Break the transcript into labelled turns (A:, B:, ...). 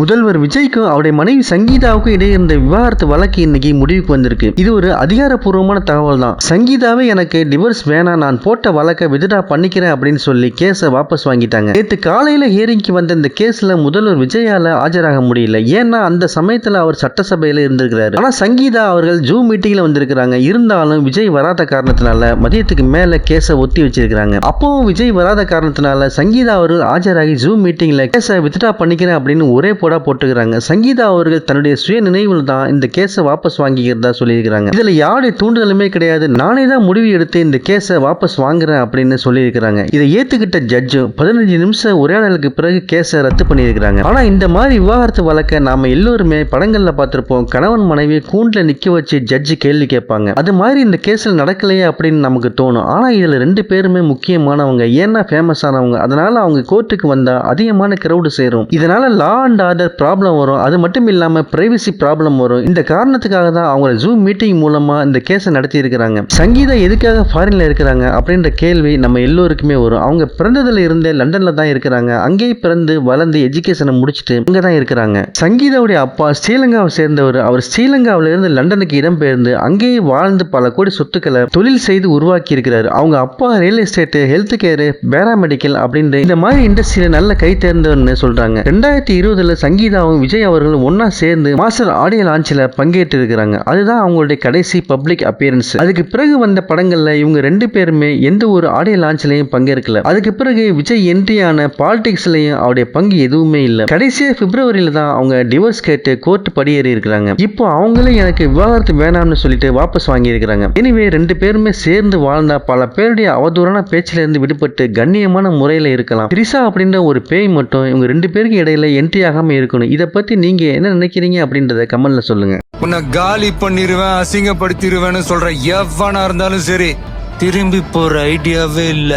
A: முதல்வர் விஜய்க்கும் அவருடைய மனைவி சங்கீதாவுக்கும் இடையே இருந்த விவாகரத்து வழக்கு இன்னைக்கு முடிவுக்கு வந்திருக்கு. இது ஒரு அதிகாரப்பூர்வமான தகவல் தான். சங்கீதாவே எனக்கு டிவோர்ஸ் வேணாம், நான் போட்ட வழக்கை வித்ட்ரா பண்ணிக்கிறேன் அப்படின்னு சொல்லி கேஸை வாபஸ் வாங்கிட்டாங்க. நேற்று காலையில ஹியரிங்க்கு வந்த இந்த கேஸ்ல முதல்வர் விஜயால ஆஜராக முடியல. ஏன்னா அந்த சமயத்துல அவர் சட்டசபையில இருந்திருக்கிறாரு. ஆனா சங்கீதா அவர்கள் ஜூம் மீட்டிங்ல வந்திருக்கிறாங்க. இருந்தாலும் விஜய் வராத காரணத்தினால மதியத்துக்கு மேல கேஸை ஒத்தி வச்சிருக்காங்க. அப்பவும் விஜய் வராத காரணத்தினால சங்கீதா அவர்கள் ஆஜராகி ஜூம் மீட்டிங்ல கேஸை வித்ட்ரா பண்ணிக்கிறேன் அப்படின்னு ஒரே போடா போட்டுக்கிறாங்க. சங்கீதா அவர்கள் தன்னுடைய சுய நினைவில் தான் இந்த கேஸை வாபஸ் வாங்கிக்கிறதா சொல்லியிருக்கிறாங்க. இதுல யாருடைய தூண்டுதலுமே கிடையாது, நானே தான் முடிவு எடுத்து இந்த கேஸை வாபஸ் வாங்குறேன் அப்படின்னு சொல்லியிருக்கிறாங்க. இதை ஏத்துக்கிட்ட ஜட்ஜு 15 நிமிஷம் உரையாடலுக்கு பிறகு கேஸை ரத்து பண்ணியிருக்கிறாங்க. ஆனா இந்த மாதிரி விவாகரத்து வழக்க நாம எல்லோருமே படங்கள்ல பார்த்திருப்போம். கணவன் மனைவி கூண்டுல நிக்க வச்சு ஜட்ஜு கேள்வி கேட்பாங்க. அது மாதிரி இந்த கேஸ்ல நடக்கலையே அப்படின்னு நமக்கு தோணும். ஆனா இதுல 2 பேருமே முக்கியமானவங்க, ஏன்னா ஃபேமஸ் ஆனவங்க. அதனால அவங்க கோர்ட்டுக்கு வந்தா அதிகமான கிரௌடு சேரும். இதனால லா அண்ட் ஆர்டர் ப்ராப்ளம் வரும். அது மட்டும் இல்லாம பிரைவசி ப்ராப்ளம் வரும். இந்த காரணத்துக்காக தான் அவங்க ஜூம் மீட்டிங் மூலமா இந்த கேஸை நடத்தி இருக்கிறாங்க. சங்கீதா எதுக்காக ஃபாரின்ல இருக்கிறாங்க அப்படின்ற கேள்வி நம்ம எல்லோருக்குமே வரும். அவங்க பிறந்ததுல இருந்தே லண்டன்ல தான் இருக்கிறாங்க. அங்கேயே பிறந்து வளர்ந்து எஜுகேஷனை முடிச்சுட்டு அங்க தான் இருக்கிறாங்க. சங்கீதாவுடைய அப்பா ஸ்ரீலங்காவை சேர்ந்தவர். அவர் ஸ்ரீலங்காவில இருந்து லண்டனுக்கு இடம்பெயர்ந்து அங்கேயே வாழ்ந்து பல கோடி சொத்துக்களை தொழில் செய்து உருவாக்கி இருக்கிறாரு. அவங்க அப்பா real estate, health care, paramedical அப்படின்ற இந்த மாதிரி இண்டஸ்ட்ரியில நல்ல கை தேர்ந்தவர்னு சொல்றாங்க. 2020 சங்கீதாவும் விஜய் அவர்களும் ஒன்னா சேர்ந்து மாஸ்டர் ஆடியோ லான்ச்ல பங்கேற்று இருக்கிறாங்க. அதுதான் அவங்களுடைய கடைசி பப்ளிக் அப்பியரன்ஸ். அதுக்கு பிறகு வந்த படங்கள்ல இவங்க 2 பேருமே எந்த ஒரு ஆடியோ லான்ச்லயும் பங்கேற்கல. அதுக்கு பிறகு விஜய் என்ட்ரியான பாலிடிக்ஸ்லயும் அவருடைய பங்கு எதுவுமே இல்ல. கடைசியா பிப்ரவரியில தான் அவங்க டிவோர்ஸ் கேட்டு கோர்ட் படியேறி இருக்கிறாங்க. இப்போ அவங்களே எனக்கு விவாகரத்து வேணாம்னு சொல்லிட்டு வாபஸ் வாங்கி இருக்கிறாங்க. எனவே 2 பேருமே சேர்ந்து வாழ்ந்தா பல பேருடைய அவதூறான பேச்சில இருந்து விடுபட்டு கண்ணியமான முறையில இருக்கலாம். திரிசா அப்படின்ற ஒரு பேய் மட்டும் இவங்க 2 பேருக்கு இடையில என்ட்ரி ஆகாம இருக்கணும். இதை பத்தி நீங்க என்ன நினைக்கிறீங்க அப்படின்றத கமெண்ட்ல சொல்லுங்க.
B: உன்னை காலி பண்ணிருவேன், அசிங்கப்படுத்திடுவேன்னு சொல்ற எவனா இருந்தாலும் சரி, திரும்பி போற ஐடியாவே இல்ல.